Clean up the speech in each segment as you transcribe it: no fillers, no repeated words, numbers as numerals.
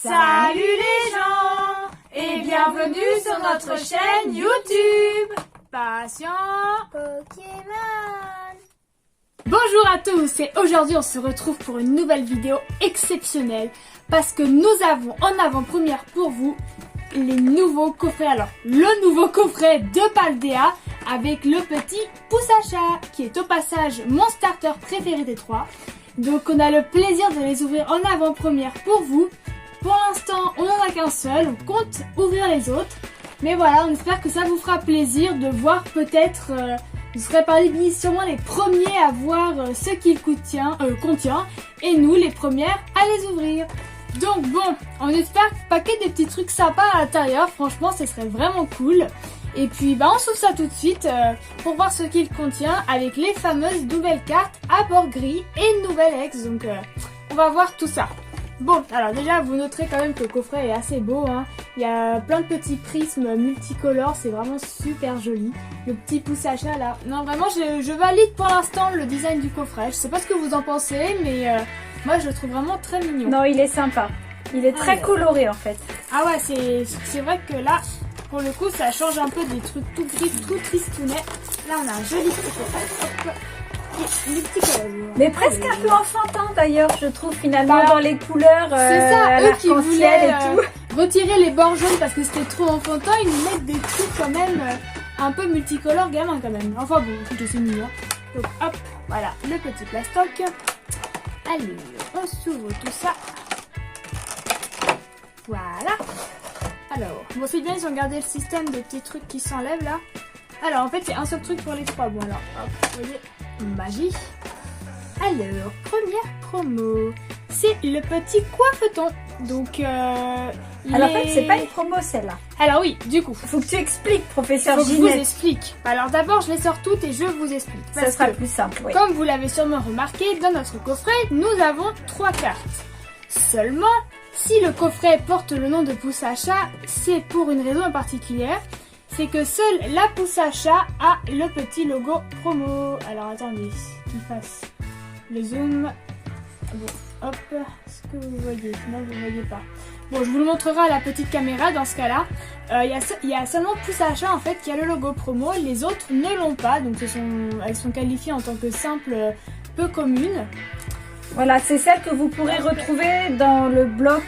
Salut les gens et bienvenue sur notre chaîne YouTube Passion Pokémon. Bonjour à tous et aujourd'hui on se retrouve pour une nouvelle vidéo exceptionnelle parce que nous avons en avant-première pour vous les nouveaux coffrets. Alors, le nouveau coffret de Paldea avec le petit Poussacha qui est au passage mon starter préféré des trois. Donc on a le plaisir de les ouvrir en avant-première pour vous. Pour l'instant, on n'en a qu'un seul, on compte ouvrir les autres. Mais voilà, on espère que ça vous fera plaisir de voir peut-être, vous serez parmi sûrement les premiers à voir ce qu'il contient, et nous les premières à les ouvrir. Donc bon, on espère paquet des petits trucs sympas à l'intérieur, franchement ce serait vraiment cool. Et puis on s'ouvre ça tout de suite pour voir ce qu'il contient avec les fameuses nouvelles cartes à bord gris et une nouvelle ex, donc on va voir tout ça. Bon, alors déjà vous noterez quand même que le coffret est assez beau, hein. Il y a plein de petits prismes multicolores, c'est vraiment super joli. Le petit Poussacha là, non vraiment je valide pour l'instant le design du coffret, je sais pas ce que vous en pensez mais moi je le trouve vraiment très mignon. Non, il est sympa, il est très coloré en fait. Ah ouais, c'est vrai que là, pour le coup ça change un peu des trucs tout gris, tout tristounets. Là on a un joli petit coffret, hop. Mais presque un peu enfantin d'ailleurs, je trouve finalement dans les couleurs. C'est ça, eux qui voulaient et tout. Retirer les bords jaunes parce que c'était trop enfantin, ils nous mettent des trucs quand même un peu multicolores gamin quand même. Enfin bon, écoutez, c'est mignon. Donc hop, voilà le petit plastoc. Allez, on s'ouvre tout ça. Voilà. Alors, bon c'est bien, ils ont gardé le système des petits trucs qui s'enlèvent là. Alors en fait c'est un seul truc pour les trois. Bon alors, hop, vous voyez. Magie. Alors, première promo, c'est le petit coiffeton. Donc, alors en fait, c'est pas une promo celle-là. Alors oui, du coup. Faut que tu expliques, professeur Faut que Ginette. je vous explique. Alors d'abord, je les sors toutes et je vous explique. Ça sera plus simple, oui. Comme vous l'avez sûrement remarqué, dans notre coffret, nous avons 3 cartes. Seulement, si le coffret porte le nom de Poussacha, c'est pour une raison particulière. C'est que seule la Poussacha a le petit logo promo. Alors attendez, qu'il fasse le zoom. Bon, hop, est-ce que vous voyez? Non, vous ne voyez pas. Bon, je vous le montrerai à la petite caméra dans ce cas-là. Il y a seulement Poussacha en fait qui a le logo promo. Les autres ne l'ont pas, donc elles sont qualifiées en tant que simples peu communes. Voilà, c'est celle que vous pourrez retrouver dans le bloc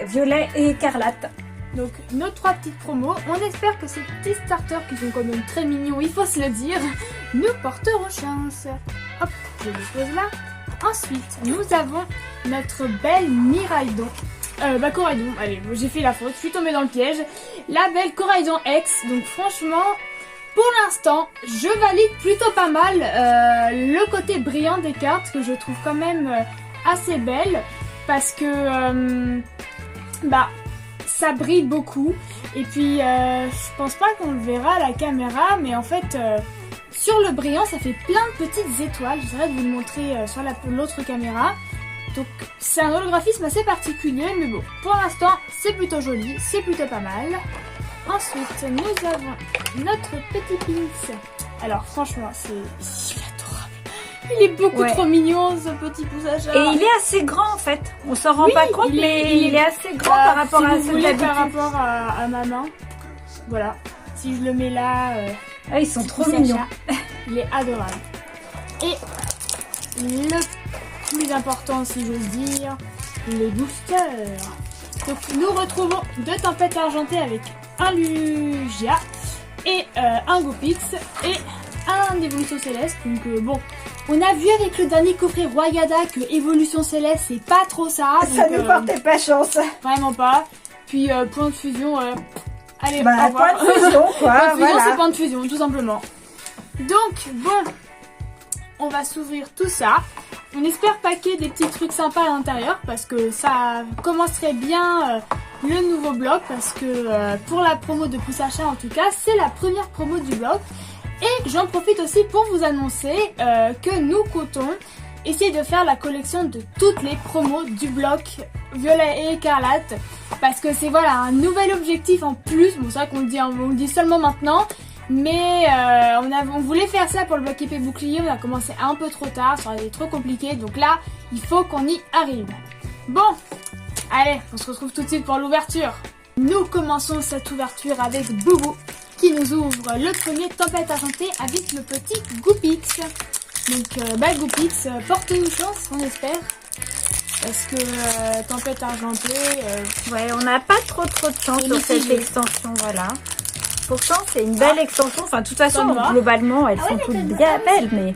violet et écarlate. Donc nos 3 petites promos, on espère que ces petits starters qui sont quand même très mignons, il faut se le dire, nous porteront chance. Hop, je les pose là. Ensuite, nous avons notre belle Miraidon. Coraidon, allez, j'ai fait la faute, je suis tombée dans le piège. La belle Coraidon X, donc franchement, pour l'instant, je valide plutôt pas mal le côté brillant des cartes que je trouve quand même assez belle. Parce que, ça brille beaucoup et puis je pense pas qu'on le verra à la caméra mais en fait sur le brillant ça fait plein de petites étoiles. J'essaierai de vous le montrer sur l'autre caméra. Donc c'est un holographisme assez particulier mais bon pour l'instant c'est plutôt joli, c'est plutôt pas mal. Ensuite nous avons notre petit Pince. Alors franchement c'est adorable. Il est beaucoup trop mignon ce petit Poussacha. Et il est assez grand en fait. On s'en rend pas compte mais il est assez grand par rapport à celui d'habitude. Par rapport à ma main. Voilà. Si je le mets là. Ils sont trop mignons. Il est adorable. Et le plus important si j'ose dire, les boosters. Donc nous retrouvons 2 tempêtes argentées avec un Lugia et un Gopix et un Évolution Céleste. Donc bon. On a vu avec le dernier coffret Royada que Évolution Céleste c'est pas trop ça. Ça ne portait pas chance. Vraiment pas. Puis point de fusion, allez, au revoir. Point de fusion quoi. Point de fusion voilà. c'est point de fusion tout simplement. Donc bon, on va s'ouvrir tout ça. On espère paquer des petits trucs sympas à l'intérieur parce que ça commencerait bien le nouveau bloc parce que pour la promo de Poussacha en tout cas c'est la première promo du bloc. Et j'en profite aussi pour vous annoncer que nous comptons essayer de faire la collection de toutes les promos du bloc violet et écarlate. Parce que c'est voilà un nouvel objectif en plus. Bon c'est vrai qu'on le dit seulement maintenant. Mais on voulait faire ça pour le bloc épée bouclier. On a commencé un peu trop tard, ça aurait été trop compliqué. Donc là, il faut qu'on y arrive. Bon, Allez, on se retrouve tout de suite pour l'ouverture. Nous commençons cette ouverture avec Boubou qui nous ouvre le premier Tempête Argentée avec le petit Goupix. Donc Goupix, porte-nous chance, on espère. Parce que Tempête Argentée... Ouais, on n'a pas trop de chance sur cette extension, voilà. Pourtant, c'est une belle extension. Enfin, de toute façon, globalement, elles sont toutes bien belles, mais...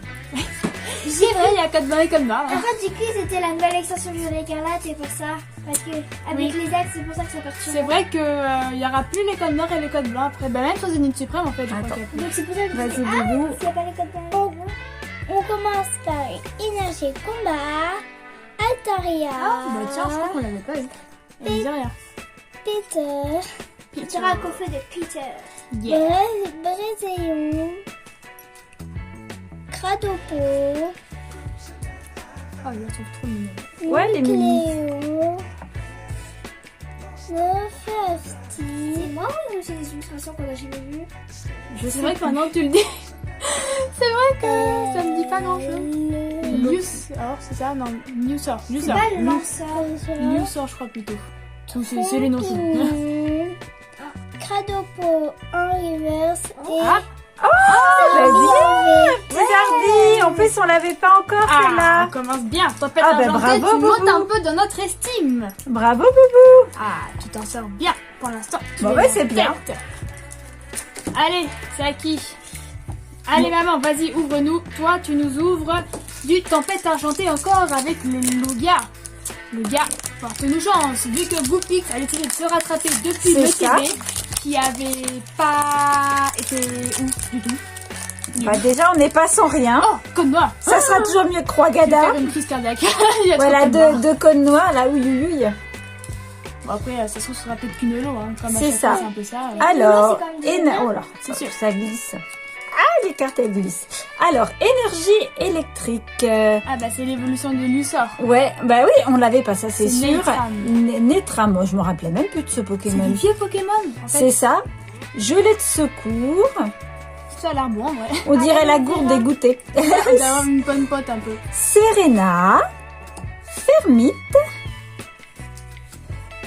C'est vrai, il y a code blanc et code noir. En fait, du coup, c'était la nouvelle extension Violet Écarlate, c'est pour ça. Parce que, avec les axes, c'est pour ça que ça perturbe. C'est vrai qu'il n'y aura plus les codes noirs et les codes blancs après. Même chose Unité Suprême, en fait, je crois. Donc, c'est pour ça que vas-y, Boubou. s'il n'y a pas les codes blancs. On commence par Énergie Combat, Altaria. Ah, bah tiens, je crois qu'on l'avait pas eu. Elle me dit rien. Peter. Tu auras un coffret de Peter. Yeah. Bréséon. Cradopo. Oh, je la trouve trop mignonne. Ouais, les mini. Cléo. C'est moi ou c'est des illustrations qu'on a jamais vues? C'est vrai que maintenant que tu le dis, c'est vrai que ça me dit pas grand chose. News, alors c'est ça? Non, Newsor. C'est pas le lanceur. Newsor, je crois plutôt. C'est les noms. Cradopo en reverse et... Bizardi, en plus on l'avait pas encore celle-là. On commence bien. Tempête Argentée, Argentée, bravo, tu montes Boubou. un peu dans notre estime. Bravo Boubou. Ah, tu t'en sors bien pour l'instant. Bon, ouais, c'est bien. Allez, c'est à qui? Allez maman, vas-y, ouvre-nous. Toi, tu nous ouvres du Tempête Argentée encore avec le Lugia. Lugia, porte-nous chance. Vu que Goupix a essayé de se rattraper depuis le TB, qui avait pas été ouf du tout. Bah déjà, on n'est pas sans rien. Oh, code noir. Ça sera toujours mieux que Je Croix-Gada. vais faire une crise cardiaque. Il y a Voilà, trop de codes noirs. deux codes noirs, là, oui. Bon, après, ça se trouve, ce sera peut-être qu'une lot. Hein, comme à C'est chaque ça. fois, c'est un peu ça. Alors, c'est quand même oh là, C'est sûr. ça glisse. Ah, les cartes, elles glissent. Alors, énergie électrique. Ah bah c'est l'évolution de Lussor. Ouais, bah oui, on l'avait pas, ça c'est C'est sûr. Netram. Netram, moi je me rappelais même plus de ce C'est Pokémon. du vieux Pokémon. En fait, C'est ça. Gelée de secours. ça a l'air bon, ouais. On dirait la gourde dégoûtée. D'avoir une bonne pote un peu. Serena. Fermite.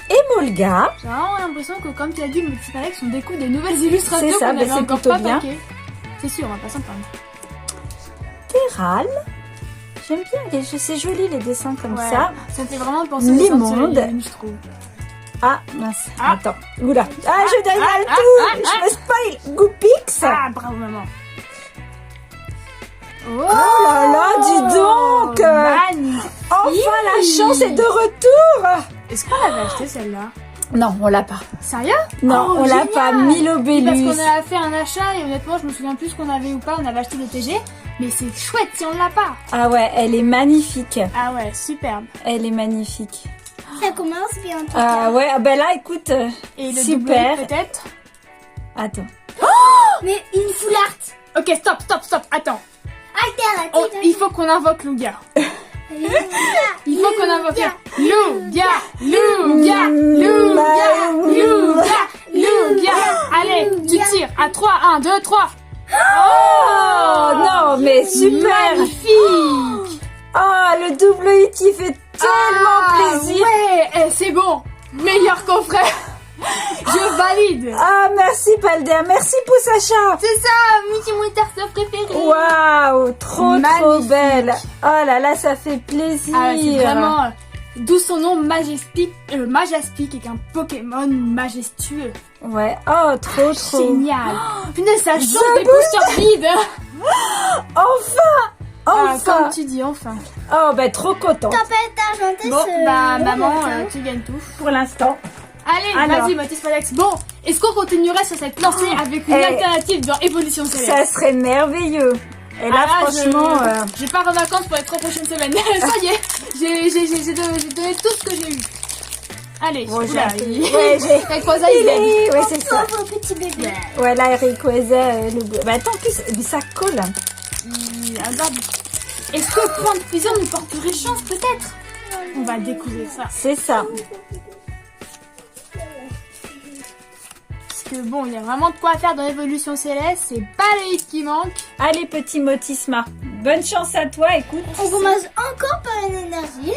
Emolga. J'ai vraiment l'impression que, comme tu as dit, le Multiparex sont des coups des nouvelles illustrations C'est ça, qu'on bah, avait c'est encore plutôt pas bien. paquet. C'est sûr, on va pas s'en prendre. Terral. J'aime bien, c'est joli les dessins comme Ouais, ça. ça fait vraiment penser Les aux Century mondes. Lune, je trouve. Ah, mince. Ah. Attends. Oula. Ah, je dévoile tout. Je me spoil. Goupix. Ah, bravo maman. Oh là là, dis donc. Magnifique. Enfin, la chance est de retour. Est-ce qu'on l'avait acheté celle-là? Non, on l'a pas. Sérieux? Non, Oh, on l'a génial. pas. Parce Milobélus. qu'on a fait un achat et honnêtement, je me souviens plus ce qu'on avait ou pas. On avait acheté des TG, mais c'est chouette si on l'a pas. Ah ouais, elle est magnifique. Ah ouais, superbe. Elle est magnifique. Ça commence bien en tout Ah cas. ouais, ah ben là, écoute, Et le super. double peut-être? Attends. Mais une full art Ok, stop, attends. alternative. Il faut qu'on invoque Lugia. Il faut qu'on invoque Lugia. Allez, tu tires. À 3, 1, 2, 3. Oh non, mais super. Magnifique. Oh, le double hit, il fait tellement plaisir. Ouais, c'est bon. Meilleur coffret. Je valide. Ah, merci Palder, merci Poussacha. C'est ça, mon Winterster préféré. Waouh, trop Magnifique. belle. Oh là là, ça fait plaisir. Ah, c'est vraiment... D'où son nom Majestic est un Pokémon majestueux. Ouais, oh, trop. Génial. Punaise, ça change des boosters vides. Enfin. Comme tu dis, enfin. Oh, ben trop content Tempête argentée. Bon, bah maman, tu gagnes tout. pour l'instant. Allez, Alors. vas-y, Mathis Palex. Bon, est-ce qu'on continuerait sur cette lancée avec une alternative dans Évolution Céleste? Ça serait merveilleux. Et là, franchement... je pars en vacances pour les 3 prochaines semaines. Ça y est, j'ai donné tout ce que j'ai eu. Allez, Bon, oula, ouais, j'ai... Rayquaza, il aide. Ouais, c'est ça. Pauvre petit bébé. Ouais, là, Rayquaza, le... Bah, attends, en plus, ça colle. Regarde. Est-ce que Point de Fusion nous porterait chance, peut-être? On va découvrir ça. C'est ça. Parce que bon, il y a vraiment de quoi faire dans l'évolution céleste. C'est pas les hits qui manquent. Allez, petit Motisma. Bonne chance à toi, écoute. On commence encore par une énergie.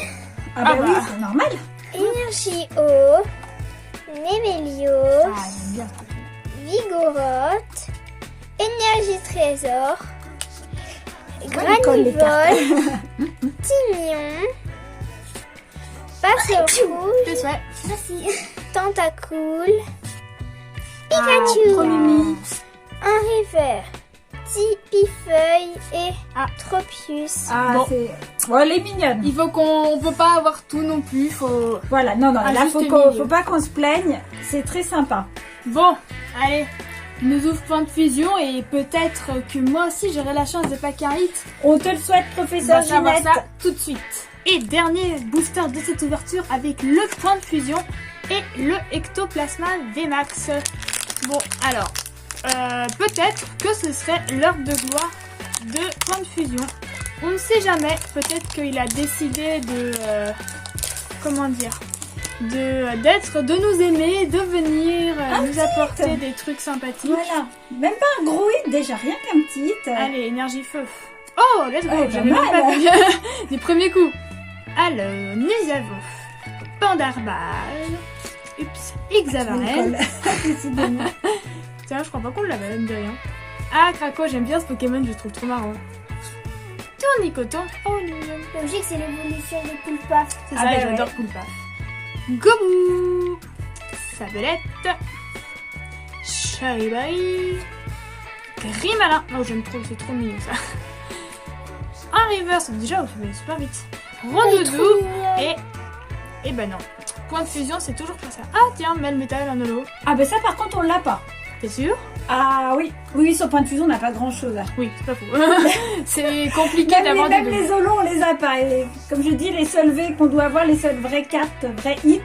Ah bah Ah oui, bah. c'est normal. Énergie eau, Némélios, Ah, j'aime bien ce Pokémon. Vigoroth, Énergie trésor, l'école, les Granivol, Tignon, Passerouge, C'est ça. merci, Tentacool, Ah, Pikachu, trop mimi. Henri Vert, Tipifeuille et Ah. Tropius. Ah, Bon. c'est... Bon, elle est mignonne. Il faut on peut pas avoir tout non plus, faut... Voilà, non, Ah, là, juste faut milieu. pas qu'on se plaigne. C'est très sympa. Bon, allez, nous ouvre point de fusion et peut-être que moi aussi j'aurai la chance de packer un hit. On te le souhaite, On professeur va savoir Ginette. ça tout de suite. Et dernier booster de cette ouverture avec le point de fusion et le Ectoplasma VMAX. Bon, alors, peut-être que ce serait l'heure de gloire de point de fusion. On ne sait jamais, peut-être qu'il a décidé de... comment dire, de nous aimer, de venir nous apporter des trucs sympathiques. Voilà. Même pas un gros hit déjà, rien qu'un petit hit. Allez, énergie feu. Oh, let's go, Ouais, j'avais pas même mal. pas vu des premiers coups. Alors, nous avons Pandarbal, Ixavarel. Décidément. Tiens, je crois pas qu'on l'avait, même de rien. Ah, Craco, j'aime bien ce Pokémon, je le trouve trop marrant. Tournicoton, oh mignon. Logique, c'est l'évolution de Poulpaf. C'est Ah ça, bah j'adore Poulpaf. Gobou, Sabelette, Charibai, Grimalin. Oh, j'aime trop, c'est trop mignon ça. Un reverse, déjà, on fait super vite. Rondoudou et ben non. Point de fusion, c'est toujours pas ça. Ah, tiens, Melmetal en holo. Ah bah ça par contre on l'a pas. T'es sûr? Ah oui, oui, sur point de fusion on n'a pas grand chose. Oui, c'est pas faux. C'est compliqué d'avoir Même des les holos on les a pas. Et comme je dis, les seuls V qu'on doit avoir, les seules vraies cartes, vrais hits,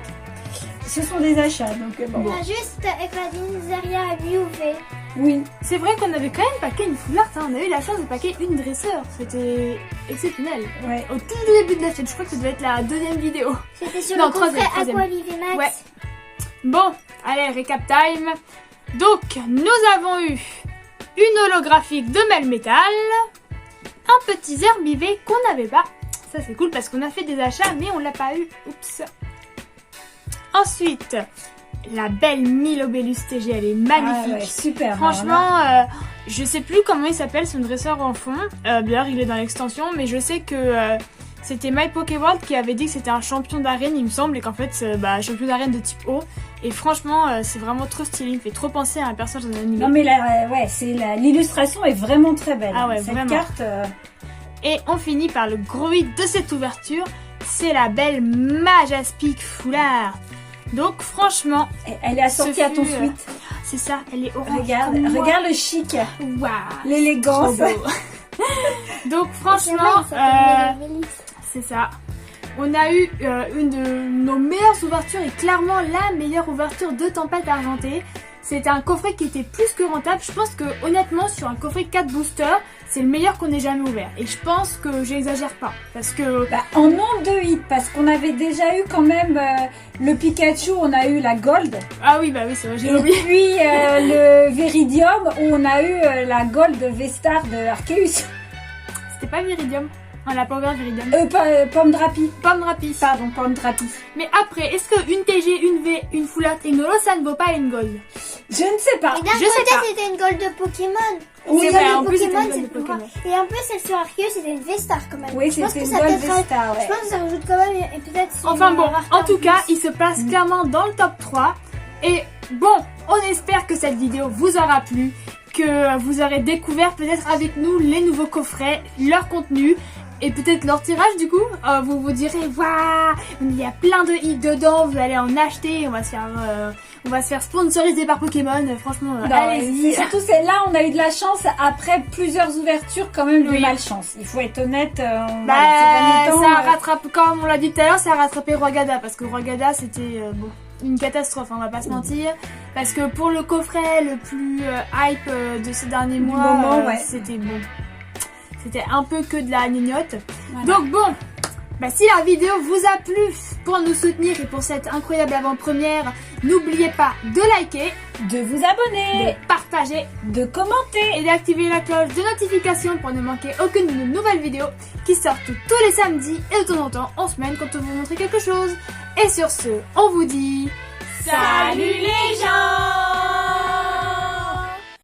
ce sont des achats. Donc bon. On a juste Evadine, Zaria, UV. Oui. C'est vrai qu'on avait quand même packé une foulard, hein. On a eu la chance de packer une dresseur. C'était exceptionnel. Ouais. Au tout début de la chaîne, je crois que ça devait être la deuxième vidéo. C'était sur Non, le coffret troisième. Aqualive Max. Ouais. Bon, allez, récap time. Donc, nous avons eu une holographique de Melmetal, un petit Zerbivé qu'on n'avait pas. Ça c'est cool parce qu'on a fait des achats mais on l'a pas eu. Oups. Ensuite, la belle Milobellus TG, elle est magnifique. Ah ouais, super. Franchement, je sais plus comment il s'appelle son dresseur en fond. D'ailleurs, il est dans l'extension, mais je sais que c'était My Pokéworld qui avait dit que c'était un champion d'arène, il me semble, et qu'en fait, champion d'arène de type O. Et franchement, c'est vraiment trop stylé. Il me fait trop penser à un personnage d'un anime. Non mais là, ouais, l'illustration est vraiment très belle. Ah ouais, cette vraiment. carte. Et on finit par le gros hit de cette ouverture. C'est la belle Majaspic Foulard. Donc franchement, Elle est assortie à ton fut, suite. c'est ça, elle est orange. Regarde, comme moi. regarde le chic, Waouh, l'élégance. trop beau. Donc franchement, c'est ça. On a eu une de nos meilleures ouvertures et clairement la meilleure ouverture de Tempête Argentée. C'était un coffret qui était plus que rentable. Je pense que honnêtement sur un coffret 4 boosters, c'est le meilleur qu'on ait jamais ouvert. Et je pense que j'exagère pas. Parce que... Bah, en nombre de hits, parce qu'on avait déjà eu quand même le Pikachu, on a eu la Gold. Ah oui, bah oui, c'est vrai, j'ai Et oublié. puis le Viridium, où on a eu la Gold V-Star de Arceus. C'était pas Viridium. On l'a pas ouvert Viridium. Pomme Drapi. Pomme Rapis. Pardon, Pomme Drapi. Mais après, est-ce qu'une TG, une V, une Foulard et une Holo, ça ne vaut pas une Gold? Je ne sais pas. Et d'un Je sais côté, pas. c'était une gold de Pokémon. Oui, C'est vrai, vrai, en plus, c'était Pokémon, une c'est gold de plus Pokémon. rare. Et un peu, celle sur Arceus, c'était une V-Star quand même. Oui, Je pense c'était que une ça Gold peut-être V-Star, ouais. Je pense que ça rajoute quand même, et peut-être... Enfin bon, en tout cas, il... il se place clairement dans le top 3. Et bon, on espère que cette vidéo vous aura plu, que vous aurez découvert peut-être avec nous les nouveaux coffrets, leur contenu et peut-être leur tirage du coup. Vous vous direz, waouh, il y a plein de hits dedans, vous allez en acheter, on va se faire sponsoriser par Pokémon, franchement, Non, allez-y. surtout, c'est là, on a eu de la chance après plusieurs ouvertures, quand même de Oui. malchance. Il faut être honnête. Bah, voilà, ces derniers temps, ça rattrape, comme on l'a dit tout à l'heure, ça a rattrapé Roigada parce que Roigada c'était bon, une catastrophe, on va pas se mentir. Parce que pour le coffret le plus hype de ces derniers Du mois, moment, ouais. c'était bon. C'était un peu que de la gnognotte. Voilà. Donc bon, Bah, si la vidéo vous a plu, pour nous soutenir et pour cette incroyable avant-première, n'oubliez pas de liker, de vous abonner, de partager, de commenter et d'activer la cloche de notification pour ne manquer aucune de nos nouvelles vidéos qui sortent tous les samedis et de temps en temps en semaine quand on vous montre quelque chose. Et sur ce, on vous dit